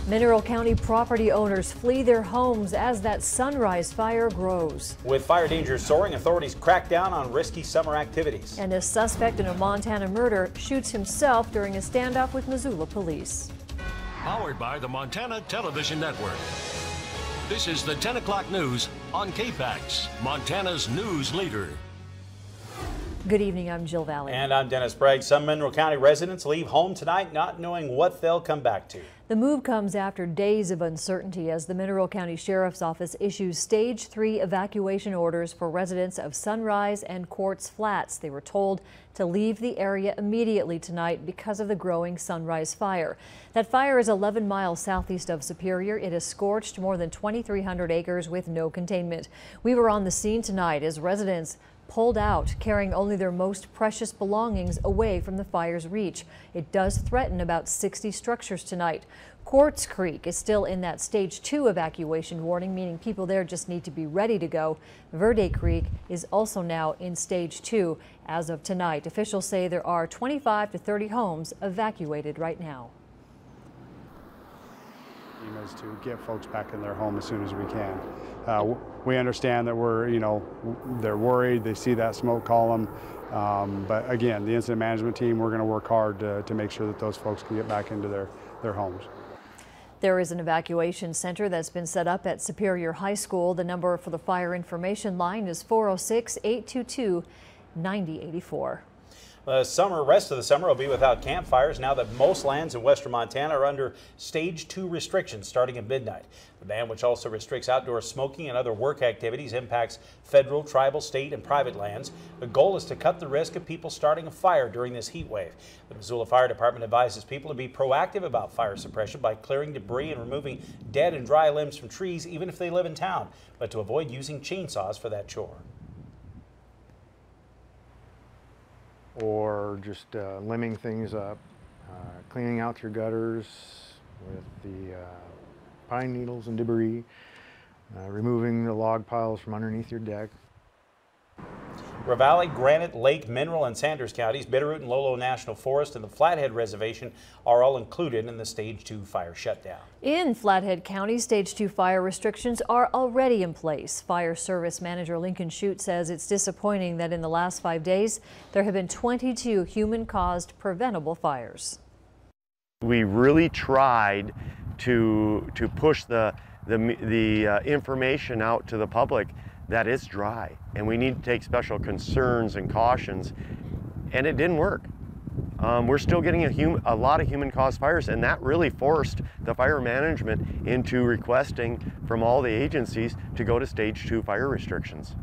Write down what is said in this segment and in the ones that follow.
Mineral County property owners flee their homes as that Sunrise fire grows. With fire danger soaring, authorities crack down on risky summer activities. And a suspect in a Montana murder shoots himself during a standoff with Missoula police. Powered by the Montana Television Network. This is the 10 o'clock news on KPAX, Montana's news leader. Good evening, I'm Jill Valley. And I'm Dennis Bragg. Some Mineral County residents leave home tonight not knowing what they'll come back to. The move comes after days of uncertainty as the Mineral County Sheriff's Office issues Stage 3 evacuation orders for residents of Sunrise and Quartz Flats. They were told to leave the area immediately tonight because of the growing Sunrise fire. That fire is 11 miles southeast of Superior. It has scorched more than 2,300 acres with no containment. We were on the scene tonight as residents pulled out, carrying only their most precious belongings away from the fire's reach. It does threaten about 60 structures tonight. Quartz Creek is still in that Stage 2 evacuation warning, meaning people there just need to be ready to go. Verde Creek is also now in Stage 2 as of tonight. Officials say there are 25 to 30 homes evacuated right now. Is to get folks back in their home as soon as we can. We understand that they're worried, they see that smoke column, but again, the incident management team, we're going to work hard to make sure that those folks can get back into their homes. There is an evacuation center that's been set up at Superior High School. The number for the fire information line is 406-822-9084. The rest of the summer will be without campfires now that most lands in western Montana are under Stage 2 restrictions starting at midnight. The ban, which also restricts outdoor smoking and other work activities, impacts federal, tribal, state, and private lands. The goal is to cut the risk of people starting a fire during this heat wave. The Missoula Fire Department advises people to be proactive about fire suppression by clearing debris and removing dead and dry limbs from trees, even if they live in town, but to avoid using chainsaws for that chore. Or just limbing things up, cleaning out your gutters with the pine needles and debris, removing the log piles from underneath your deck. Ravalli, Granite, Lake, Mineral, and Sanders counties, Bitterroot and Lolo National Forest, and the Flathead Reservation are all included in the Stage 2 fire shutdown. In Flathead County, Stage 2 fire restrictions are already in place. Fire Service Manager Lincoln Shute says it's disappointing that in the last 5 days, there have been 22 human-caused preventable fires. We really tried to push the information out to the public that it's dry and we need to take special concerns and cautions, and it didn't work. We're still getting a lot of human-caused fires, and that really forced the fire management into requesting from all the agencies to go to Stage 2 fire restrictions.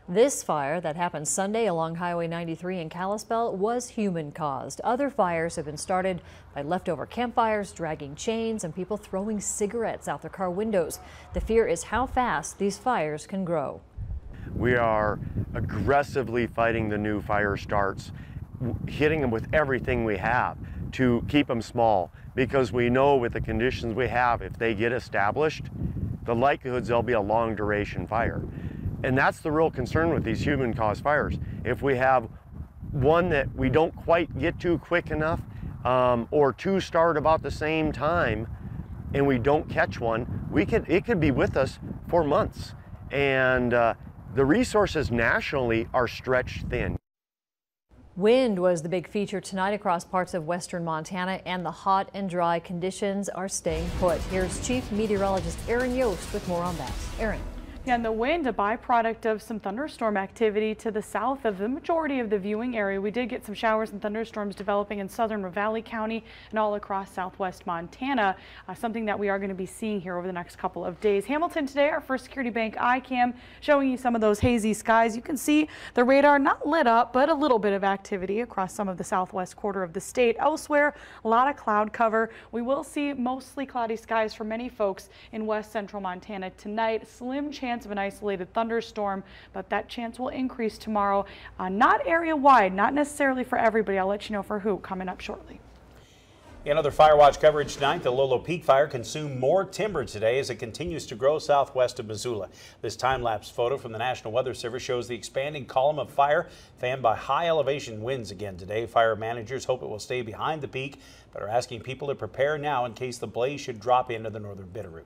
This fire that happened Sunday along Highway 93 in Kalispell was human-caused. Other fires have been started by leftover campfires, dragging chains, and people throwing cigarettes out their car windows. The fear is how fast these fires can grow. We are aggressively fighting the new fire starts, hitting them with everything we have to keep them small, because we know with the conditions we have, if they get established, the likelihoods they'll be a long duration fire. And that's the real concern with these human-caused fires. If we have one that we don't quite get to quick enough, or two start about the same time, and we don't catch one, it could be with us for months. And the resources nationally are stretched thin. Wind was the big feature tonight across parts of western Montana, and the hot and dry conditions are staying put. Here's Chief Meteorologist Aaron Yost with more on that. Aaron. Yeah, and the wind, a byproduct of some thunderstorm activity to the south of the majority of the viewing area. We did get some showers and thunderstorms developing in southern Ravalli County and all across southwest Montana, something that we are going to be seeing here over the next couple of days. Hamilton today, our First Security Bank iCam showing you some of those hazy skies. You can see the radar not lit up, but a little bit of activity across some of the southwest quarter of the state. Elsewhere, a lot of cloud cover. We will see mostly cloudy skies for many folks in west central Montana tonight. Slim chance of an isolated thunderstorm, but that chance will increase tomorrow. Not area wide, not necessarily for everybody. I'll let you know for who coming up shortly. In other fire watch coverage tonight, the Lolo Peak fire consumed more timber today as it continues to grow southwest of Missoula. This time-lapse photo from the National Weather Service shows the expanding column of fire fanned by high elevation winds again today. Fire managers hope it will stay behind the peak, but are asking people to prepare now in case the blaze should drop into the northern Bitterroot.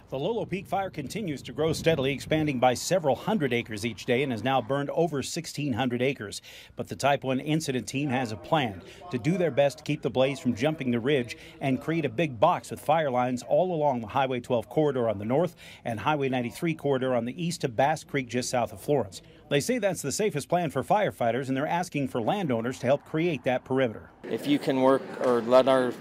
The Lolo Peak fire continues to grow steadily, expanding by several hundred acres each day and has now burned over 1,600 acres. But the Type 1 incident team has a plan to do their best to keep the blaze from jumping the ridge and create a big box with fire lines all along the Highway 12 corridor on the north and Highway 93 corridor on the east of Bass Creek just south of Florence. They say that's the safest plan for firefighters, and they're asking for landowners to help create that perimeter. If you can work or let our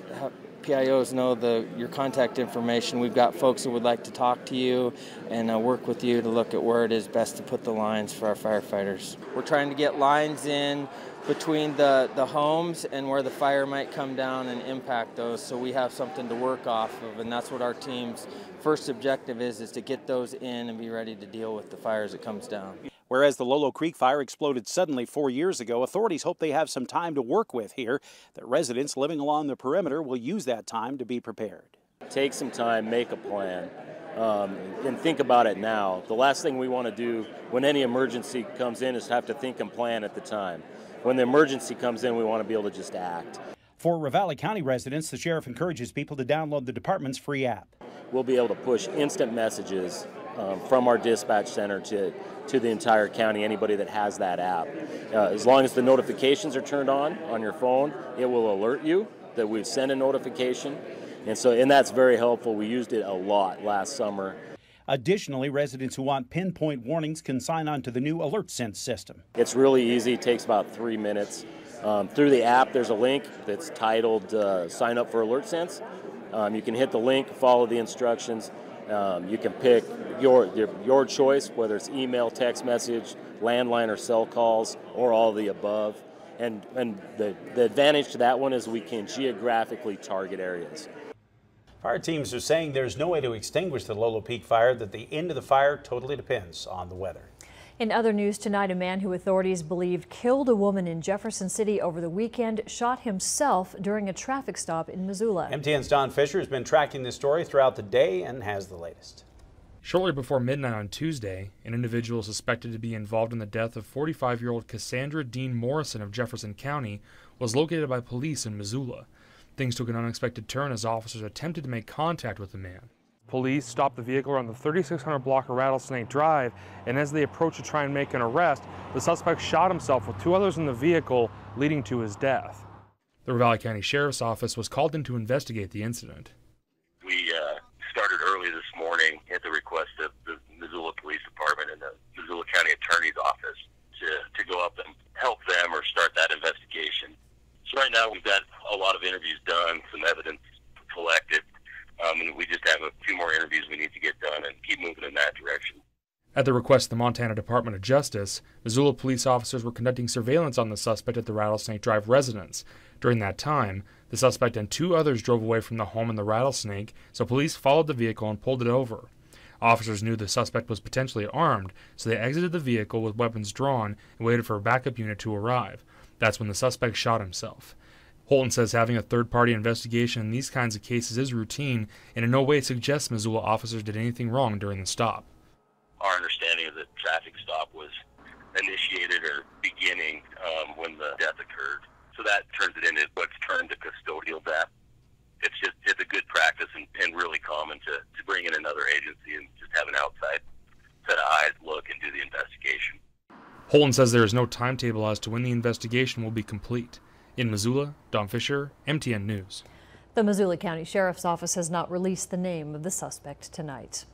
PIOs know your contact information. We've got folks who would like to talk to you and work with you to look at where it is best to put the lines for our firefighters. We're trying to get lines in between the homes and where the fire might come down and impact those, so we have something to work off of, and that's what our team's first objective is to get those in and be ready to deal with the fire as it comes down. Whereas the Lolo Creek fire exploded suddenly 4 years ago, authorities hope they have some time to work with here, that residents living along the perimeter will use that time to be prepared. Take some time, make a plan, and think about it now. The last thing we want to do when any emergency comes in is have to think and plan at the time. When the emergency comes in, we want to be able to just act. For Ravalli County residents, the sheriff encourages people to download the department's free app. We'll be able to push instant messages from our dispatch center to the entire county, anybody that has that app. As long as the notifications are turned on your phone, it will alert you that we've sent a notification. And that's very helpful. We used it a lot last summer. Additionally, residents who want pinpoint warnings can sign on to the new Alert Sense system. It's really easy. It takes about 3 minutes. Through the app, there's a link that's titled Sign Up for Alert Sense. You can hit the link, follow the instructions. You can pick your choice, whether it's email, text message, landline or cell calls, or all of the above. And the advantage to that one is we can geographically target areas. Fire teams are saying there's no way to extinguish the Lolo Peak fire, that the end of the fire totally depends on the weather. In other news tonight, a man who authorities believe killed a woman in Jefferson City over the weekend shot himself during a traffic stop in Missoula. MTN's Don Fisher has been tracking this story throughout the day and has the latest. Shortly before midnight on Tuesday, an individual suspected to be involved in the death of 45-year-old Cassandra Dean Morrison of Jefferson County was located by police in Missoula. Things took an unexpected turn as officers attempted to make contact with the man. Police stopped the vehicle around the 3600 block of Rattlesnake Drive, and as they approached to try and make an arrest, the suspect shot himself with 2 others in the vehicle, leading to his death. The Ravalli County Sheriff's Office was called in to investigate the incident. We started early this morning at the request of the Missoula Police Department and the Missoula County Attorney's Office to go up and help them or start that investigation. So right now we've got a lot of interviews done, some evidence collected. And we just have a few more interviews we need to get done and keep moving in that direction. At the request of the Montana Department of Justice, Missoula police officers were conducting surveillance on the suspect at the Rattlesnake Drive residence. During that time, the suspect and 2 others drove away from the home in the Rattlesnake, so police followed the vehicle and pulled it over. Officers knew the suspect was potentially armed, so they exited the vehicle with weapons drawn and waited for a backup unit to arrive. That's when the suspect shot himself. Holton says having a third-party investigation in these kinds of cases is routine and in no way suggests Missoula officers did anything wrong during the stop. Our understanding of the traffic stop was initiated or beginning when the death occurred. So that turns it into what's turned to custodial death. It's a good practice and really common to bring in another agency and just have an outside set of eyes look and do the investigation. Holton says there is no timetable as to when the investigation will be complete. In Missoula, Don Fisher, MTN News. The Missoula County Sheriff's Office has not released the name of the suspect tonight.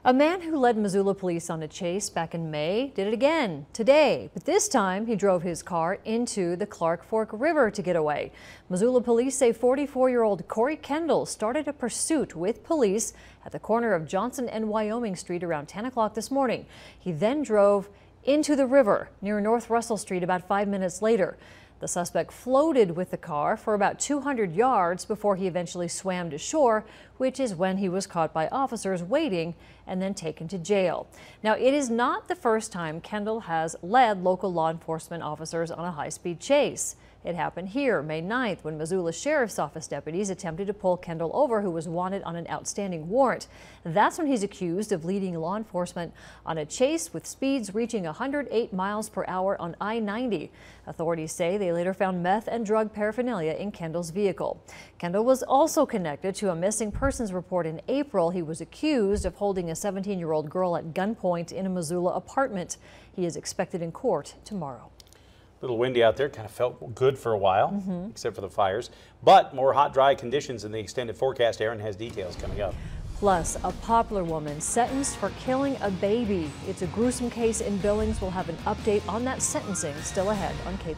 A man who led Missoula police on a chase back in May did it again today, but this time he drove his car into the Clark Fork River to get away. Missoula police say 44-year-old Corey Kendall started a pursuit with police at the corner of Johnson and Wyoming Street around 10 o'clock this morning. He then drove into the river near North Russell Street about 5 minutes later. The suspect floated with the car for about 200 yards before he eventually swam to shore, which is when he was caught by officers waiting and then taken to jail. Now, it is not the first time Kendall has led local law enforcement officers on a high-speed chase. It happened here May 9th when Missoula Sheriff's Office deputies attempted to pull Kendall over, who was wanted on an outstanding warrant. That's when he's accused of leading law enforcement on a chase with speeds reaching 108 miles per hour on I-90. Authorities say they later found meth and drug paraphernalia in Kendall's vehicle. Kendall was also connected to a missing persons report in April. He was accused of holding a 17-year-old girl at gunpoint in a Missoula apartment. He is expected in court tomorrow. A little windy out there, kind of felt good for a while, except for the fires. But more hot, dry conditions in the extended forecast. Aaron has details coming up. Plus, a Poplar woman sentenced for killing a baby. It's a gruesome case in Billings. We'll have an update on that sentencing still ahead on KPAX.